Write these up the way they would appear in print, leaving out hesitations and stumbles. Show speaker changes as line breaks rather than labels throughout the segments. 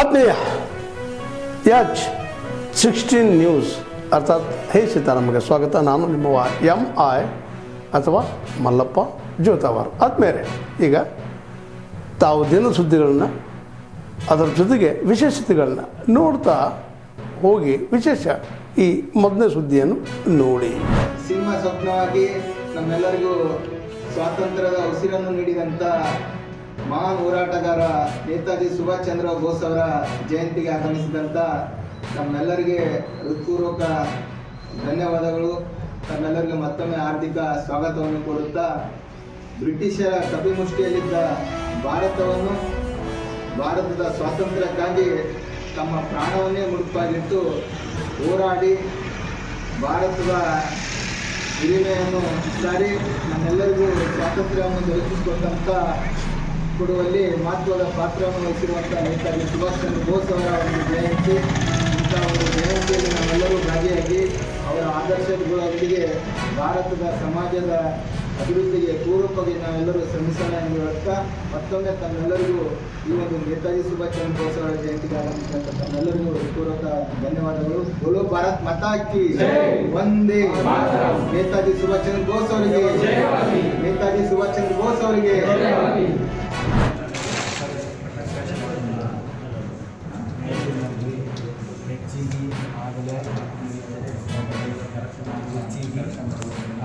ಆತ್ಮೀಯ H16 news ಅರ್ಥಾತ್ ಹೇ ಸೀತಾರಾಮಗೆ ಸ್ವಾಗತ. ನಾನು ನಿಮ್ಮ MI ಅಥವಾ ಮಲ್ಲಪ್ಪ ಜೋತಾವರ್. ಆದ್ಮೇಲೆ ಈಗ ತಾವು ದಿನ ಸುದ್ದಿಗಳನ್ನ ಅದರ ಜೊತೆಗೆ ವಿಶೇಷತೆಗಳನ್ನ ನೋಡ್ತಾ ಹೋಗಿ ವಿಶೇಷ ಈ ಮೊದಲನೇ ಸುದ್ದಿಯನ್ನು ನೋಡಿ.
ಸಿಂಹ ಸ್ವಪ್ನವಾಗಿ ನಮ್ಮೆಲ್ಲರಿಗೂ ಸ್ವಾತಂತ್ರ್ಯದ ಉಸಿರನ್ನು ನೀಡಿದಂಥ ಮಹಾನ್ ಹೋರಾಟಗಾರ ನೇತಾಜಿ ಸುಭಾಷ್ ಚಂದ್ರ ಬೋಸ್ ಅವರ ಜಯಂತಿಗೆ ಆಗಮಿಸಿದಂಥ ನಮ್ಮೆಲ್ಲರಿಗೆ ಹೃತ್ಪೂರ್ವಕ ಧನ್ಯವಾದಗಳು. ತಮ್ಮೆಲ್ಲರಿಗೂ ಮತ್ತೊಮ್ಮೆ ಹಾರ್ದಿಕ ಸ್ವಾಗತವನ್ನು ಕೊಡುತ್ತಾ, ಬ್ರಿಟಿಷರ ಕಪಿಮುಷ್ಟಿಯಲ್ಲಿದ್ದ ಭಾರತದ ಸ್ವಾತಂತ್ರ್ಯಕ್ಕಾಗಿ ತಮ್ಮ ಪ್ರಾಣವನ್ನೇ ಮುಡುಪಾಗಿಟ್ಟು ಹೋರಾಡಿ ಭಾರತದ ಹಿರಿಮೆಯನ್ನು ಸಾರಿ ನಮ್ಮೆಲ್ಲರಿಗೂ ಸ್ವಾತಂತ್ರ್ಯವನ್ನು ದೊರಕಿಸಿಕೊಟ್ಟಂಥ ಕೊಡುವಲ್ಲಿ ಮಹತ್ವದ ಪಾತ್ರವನ್ನು ವಹಿಸಿರುವಂಥ ನೇತಾಜಿ ಸುಭಾಷ್ ಚಂದ್ರ ಬೋಸ್ ಅವರ ಒಂದು ಜಯಂತಿ. ಇಂಥ ಒಂದು ಜಯಂತಿಯಲ್ಲಿ ನಾವೆಲ್ಲರೂ ಭಾಗಿಯಾಗಿ ಅವರ ಆದರ್ಶಗಳೊಂದಿಗೆ ಭಾರತದ ಸಮಾಜದ ಅಭಿವೃದ್ಧಿಗೆ ಪೂರಕವಾಗಿ ನಾವೆಲ್ಲರೂ ಶ್ರಮಿಸೋಣ ಎಂದು ಹೇಳುತ್ತಾ, ಮತ್ತೊಮ್ಮೆ ತಮ್ಮೆಲ್ಲರಿಗೂ ಈ ಒಂದು ನೇತಾಜಿ ಸುಭಾಷ್ ಚಂದ್ರ ಬೋಸ್ ಅವರ ಜಯಂತಿಗೆ ಆಗಮಿಸಿದಂಥ ತಮ್ಮೆಲ್ಲರಿಗೂ ಪೂರ್ವಕ ಧನ್ಯವಾದಗಳು. ಬೋಲೋ ಭಾರತ್ ಮಾತಾ ಕಿ ವಂದೇ. ನೇತಾಜಿ ಸುಭಾಷ್ ಚಂದ್ರ ಬೋಸ್ ಅವರಿಗೆ, ನೇತಾಜಿ ಸುಭಾಷ್ ಚಂದ್ರ ಬೋಸ್ ಅವರಿಗೆ.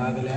ಆಗಲೇ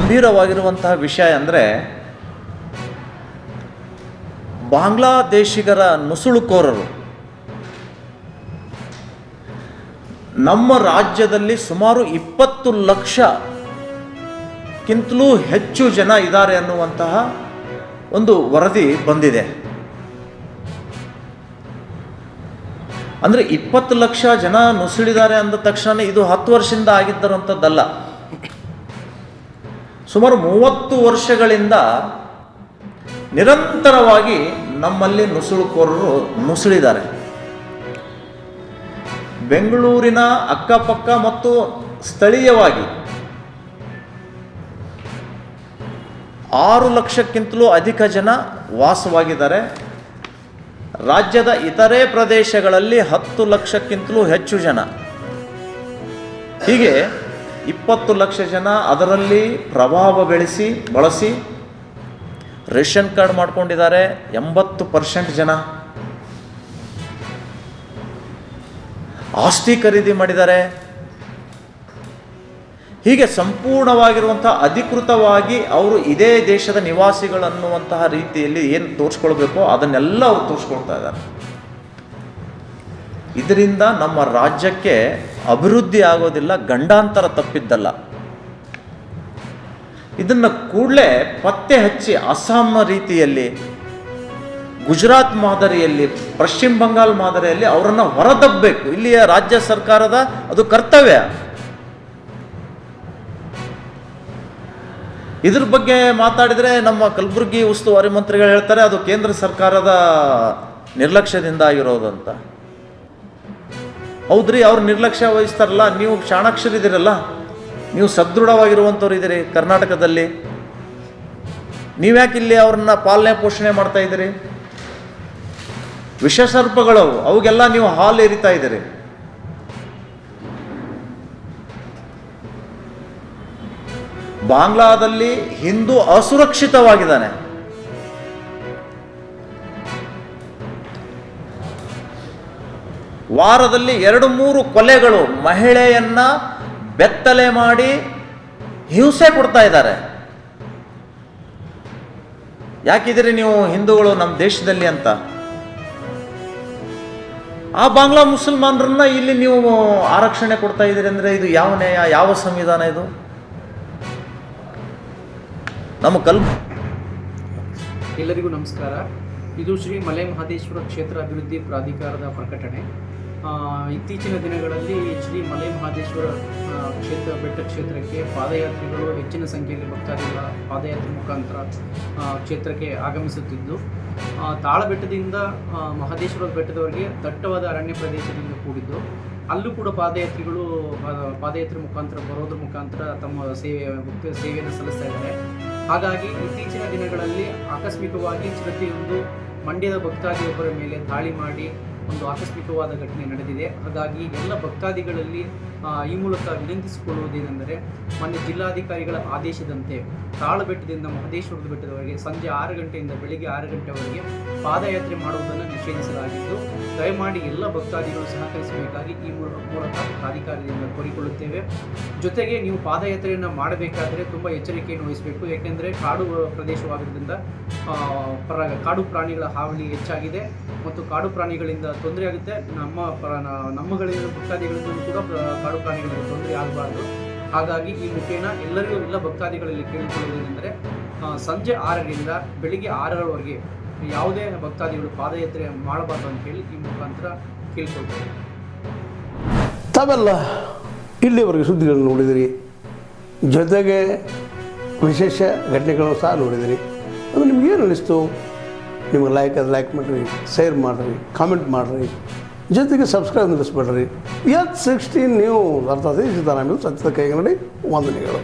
ಗಂಭೀರವಾಗಿರುವಂತಹ ವಿಷಯ ಅಂದರೆ, ಬಾಂಗ್ಲಾದೇಶಿಗರ ನುಸುಳುಕೋರರು ನಮ್ಮ ರಾಜ್ಯದಲ್ಲಿ ಸುಮಾರು 20 ಲಕ್ಷಕ್ಕಿಂತಲೂ ಹೆಚ್ಚು ಜನ ಇದ್ದಾರೆ ಅನ್ನುವಂತಹ ಒಂದು ವರದಿ ಬಂದಿದೆ. ಅಂದರೆ 20 ಲಕ್ಷ ಜನ ನುಸುಳಿದ್ದಾರೆ ಅಂದ ತಕ್ಷಣ ಇದು 10 ವರ್ಷದಿಂದ ಆಗಿದ್ದರಂಥದ್ದಲ್ಲ. ಸುಮಾರು 30 ವರ್ಷಗಳಿಂದ ನಿರಂತರವಾಗಿ ನಮ್ಮಲ್ಲಿ ನುಸುಳುಕೋರರು ನುಸುಳಿದ್ದಾರೆ. ಬೆಂಗಳೂರಿನ ಅಕ್ಕಪಕ್ಕ ಮತ್ತು ಸ್ಥಳೀಯವಾಗಿ 6 ಲಕ್ಷಕ್ಕಿಂತಲೂ ಅಧಿಕ ಜನ ವಾಸವಾಗಿದ್ದಾರೆ. ರಾಜ್ಯದ ಇತರೆ ಪ್ರದೇಶಗಳಲ್ಲಿ 10 ಲಕ್ಷಕ್ಕಿಂತಲೂ ಹೆಚ್ಚು ಜನ, ಹೀಗೆ 20 ಲಕ್ಷ ಜನ ಅದರಲ್ಲಿ ಪ್ರಭಾವ ಬಳಸಿ ರೇಷನ್ ಕಾರ್ಡ್ ಮಾಡ್ಕೊಂಡಿದ್ದಾರೆ. 80% ಜನ ಆಸ್ತಿ ಖರೀದಿ ಮಾಡಿದ್ದಾರೆ. ಹೀಗೆ ಸಂಪೂರ್ಣವಾಗಿರುವಂತಹ ಅಧಿಕೃತವಾಗಿ ಅವರು ಇದೇ ದೇಶದ ನಿವಾಸಿಗಳನ್ನುವಂತಹ ರೀತಿಯಲ್ಲಿ ಏನು ತೋರಿಸ್ಕೊಳ್ಬೇಕೋ ಅದನ್ನೆಲ್ಲ ಅವರು ತೋರಿಸ್ಕೊಳ್ತಾ ಇದ್ದಾರೆ. ಇದರಿಂದ ನಮ್ಮ ರಾಜ್ಯಕ್ಕೆ ಅಭಿವೃದ್ಧಿ ಆಗೋದಿಲ್ಲ, ಗಂಡಾಂತರ ತಪ್ಪಿದ್ದಲ್ಲ. ಇದನ್ನು ಕೂಡಲೇ ಪತ್ತೆ ಹಚ್ಚಿ ಅಸ್ಸಾಂ ರೀತಿಯಲ್ಲಿ, ಗುಜರಾತ್ ಮಾದರಿಯಲ್ಲಿ, ಪಶ್ಚಿಮ ಬಂಗಾಳ ಮಾದರಿಯಲ್ಲಿ ಅವರನ್ನು ಹೊರದಬ್ಬಬೇಕು. ಇಲ್ಲಿಯ ರಾಜ್ಯ ಸರ್ಕಾರದ ಅದು ಕರ್ತವ್ಯ. ಇದ್ರ ಬಗ್ಗೆ ಮಾತಾಡಿದರೆ ನಮ್ಮ ಕಲಬುರಗಿ ಉಸ್ತುವಾರಿ ಮಂತ್ರಿಗಳು ಹೇಳ್ತಾರೆ ಅದು ಕೇಂದ್ರ ಸರ್ಕಾರದ ನಿರ್ಲಕ್ಷ್ಯದಿಂದ ಆಗಿರೋದಂತ. ಹೌದ್ರಿ, ಅವ್ರು ನಿರ್ಲಕ್ಷ್ಯ ವಹಿಸ್ತಾರಲ್ಲ. ನೀವು ಚಾಣಾಕ್ಷರಿದ್ದೀರಲ್ಲ, ನೀವು ಸದೃಢವಾಗಿರುವಂಥವ್ರು ಇದ್ದೀರಿ ಕರ್ನಾಟಕದಲ್ಲಿ. ನೀವ್ಯಾಕೆ ಇಲ್ಲಿ ಅವ್ರನ್ನ ಪಾಲನೆ ಪೋಷಣೆ ಮಾಡ್ತಾ ಇದ್ದೀರಿ? ವಿಷಸರ್ಪಗಳವು, ಅವುಗೆಲ್ಲ ನೀವು ಹಾಲು ಎರಿತಾ ಇದ್ದೀರಿ. ಬಾಂಗ್ಲಾದಲ್ಲಿ ಹಿಂದೂ ಅಸುರಕ್ಷಿತವಾಗಿದ್ದಾನೆ. ವಾರದಲ್ಲಿ 2-3 ಕೊಲೆಗಳು, ಮಹಿಳೆಯನ್ನ ಬೆತ್ತಲೆ ಮಾಡಿ ಹಿಂಸೆ ಕೊಡ್ತಾ ಇದ್ದಾರೆ. ಯಾಕಿದ್ದೀರಿ ನೀವು ಹಿಂದೂಗಳು ನಮ್ಮ ದೇಶದಲ್ಲಿ ಅಂತ? ಆ ಬಾಂಗ್ಲಾ ಮುಸಲ್ಮಾನರನ್ನ ಇಲ್ಲಿ ನೀವು ಆರಕ್ಷಣೆ ಕೊಡ್ತಾ ಇದ್ದೀರಿ ಅಂದರೆ ಇದು ಯಾವ ನ್ಯಾಯ, ಯಾವ ಸಂವಿಧಾನ ಇದು? ನಮ್ಮ
ಎಲ್ಲರಿಗೂ ನಮಸ್ಕಾರ. ಇದು ಶ್ರೀ ಮಲೆ ಮಹದೇಶ್ವರ ಕ್ಷೇತ್ರ ಅಭಿವೃದ್ಧಿ ಪ್ರಾಧಿಕಾರದ ಪ್ರಕಟಣೆ. ಇತ್ತೀಚಿನ ದಿನಗಳಲ್ಲಿ ಶ್ರೀ ಮಲೆ ಮಹದೇಶ್ವರ ಬೆಟ್ಟ ಕ್ಷೇತ್ರಕ್ಕೆ ಪಾದಯಾತ್ರಿಗಳು ಹೆಚ್ಚಿನ ಸಂಖ್ಯೆಯಲ್ಲಿ ಭಕ್ತಾದಿಗಳ ಪಾದಯಾತ್ರೆ ಮುಖಾಂತರ ಕ್ಷೇತ್ರಕ್ಕೆ ಆಗಮಿಸುತ್ತಿದ್ದು, ತಾಳಬೆಟ್ಟದಿಂದ ಮಹದೇಶ್ವರ ಬೆಟ್ಟದವರೆಗೆ ದಟ್ಟವಾದ ಅರಣ್ಯ ಪ್ರದೇಶದಿಂದ ಕೂಡಿದ್ದು, ಅಲ್ಲೂ ಕೂಡ ಪಾದಯಾತ್ರೆ ಮುಖಾಂತರ ಬರೋದ್ರ ಮುಖಾಂತರ ತಮ್ಮ ಸೇವೆಯನ್ನು ಸಲ್ಲಿಸ್ತಾ ಇದ್ದಾರೆ. ಹಾಗಾಗಿ ಇತ್ತೀಚಿನ ದಿನಗಳಲ್ಲಿ ಆಕಸ್ಮಿಕವಾಗಿ ಚಿರತೆಯೊಂದು ಮಂಡ್ಯದ ಭಕ್ತಾದಿಯೊಬ್ಬರ ಮೇಲೆ ದಾಳಿ ಮಾಡಿ ಒಂದು ಆಕಸ್ಮಿಕವಾದ ಘಟನೆ ನಡೆದಿದೆ. ಹಾಗಾಗಿ ಎಲ್ಲ ಭಕ್ತಾದಿಗಳಲ್ಲಿ ಈ ಮೂಲಕ ವಿನಂತಿಸಿಕೊಳ್ಳುವುದೇನೆಂದರೆ, ಮೊನ್ನೆ ಜಿಲ್ಲಾಧಿಕಾರಿಗಳ ಆದೇಶದಂತೆ ತಾಳಬೆಟ್ಟದಿಂದ ಮಹದೇಶ್ವರದ ಬೆಟ್ಟದವರೆಗೆ ಸಂಜೆ 6 ಗಂಟೆಯಿಂದ ಬೆಳಿಗ್ಗೆ 6 ಗಂಟೆವರೆಗೆ ಪಾದಯಾತ್ರೆ ಮಾಡುವುದನ್ನು ನಿಷೇಧಿಸಲಾಗಿದ್ದು, ದಯಮಾಡಿ ಎಲ್ಲ ಭಕ್ತಾದಿಗಳು ಸಹಕರಿಸಬೇಕಾಗಿ ಈ ಮೂಲಕ ಪ್ರಾಧಿಕಾರದಿಂದ ಕೋರಿಕೊಳ್ಳುತ್ತೇವೆ. ಜೊತೆಗೆ ನೀವು ಪಾದಯಾತ್ರೆಯನ್ನು ಮಾಡಬೇಕಾದರೆ ತುಂಬ ಎಚ್ಚರಿಕೆಯನ್ನು ವಹಿಸಬೇಕು. ಏಕೆಂದರೆ ಕಾಡು ಪ್ರದೇಶವಾಗಿದ್ದರಿಂದ ಕಾಡು ಪ್ರಾಣಿಗಳ ಹಾವಳಿ ಹೆಚ್ಚಾಗಿದೆ ಮತ್ತು ಕಾಡು ಪ್ರಾಣಿಗಳಿಂದ ತೊಂದರೆ ಆಗುತ್ತೆ. ನಮ್ಮಗಳಿಂದ ಭಕ್ತಾದಿಗಳಿಂದ ಕೂಡ ಕಾಡು ಪ್ರಾಣಿಗಳಿಗೆ ತೊಂದರೆ ಆಗಬಾರ್ದು. ಹಾಗಾಗಿ ಈ ಮುಖೇನ ಎಲ್ಲ ಭಕ್ತಾದಿಗಳಲ್ಲಿ ಕೇಳಿಕೊಳ್ಳುವುದೇನೆಂದರೆ, ಸಂಜೆ 6ರಿಂದ ಬೆಳಿಗ್ಗೆ 6ರವರೆಗೆ ಯಾವುದೇ ಭಕ್ತಾದಿಗಳು ಪಾದಯಾತ್ರೆ ಮಾಡಬಾರ್ದು ಅಂತ ಹೇಳಿ ಈ ಮುಖಾಂತರ ಕೇಳಿಕೊಳ್ತೇವೆ.
ತಾವೆಲ್ಲ ಇಲ್ಲಿವರೆಗೆ ಸುದ್ದಿಗಳನ್ನು ನೋಡಿದಿರಿ, ಜೊತೆಗೆ ವಿಶೇಷ ಘಟನೆಗಳನ್ನು ಸಹ ನೋಡಿದಿರಿ. ಅದು ನಿಮ್ಗೇನು ಅನ್ನಿಸ್ತು? ನಿಮಗೆ ಲೈಕ್ ಮಾಡಿರಿ, ಶೇರ್ ಮಾಡಿರಿ, ಕಾಮೆಂಟ್ ಮಾಡಿರಿ, ಜೊತೆಗೆ ಸಬ್ಸ್ಕ್ರೈಬ್ ನಿಲ್ಲಿಸ್ಬೇಡ್ರಿ. H16 ನ್ಯೂಸ್ ಅರ್ಥಾತ್ ಸೀತಾರಾಮ ಸತ್ಯದ ಕೈಗನ್ನಡಿ ವಂದನೆಗಳು.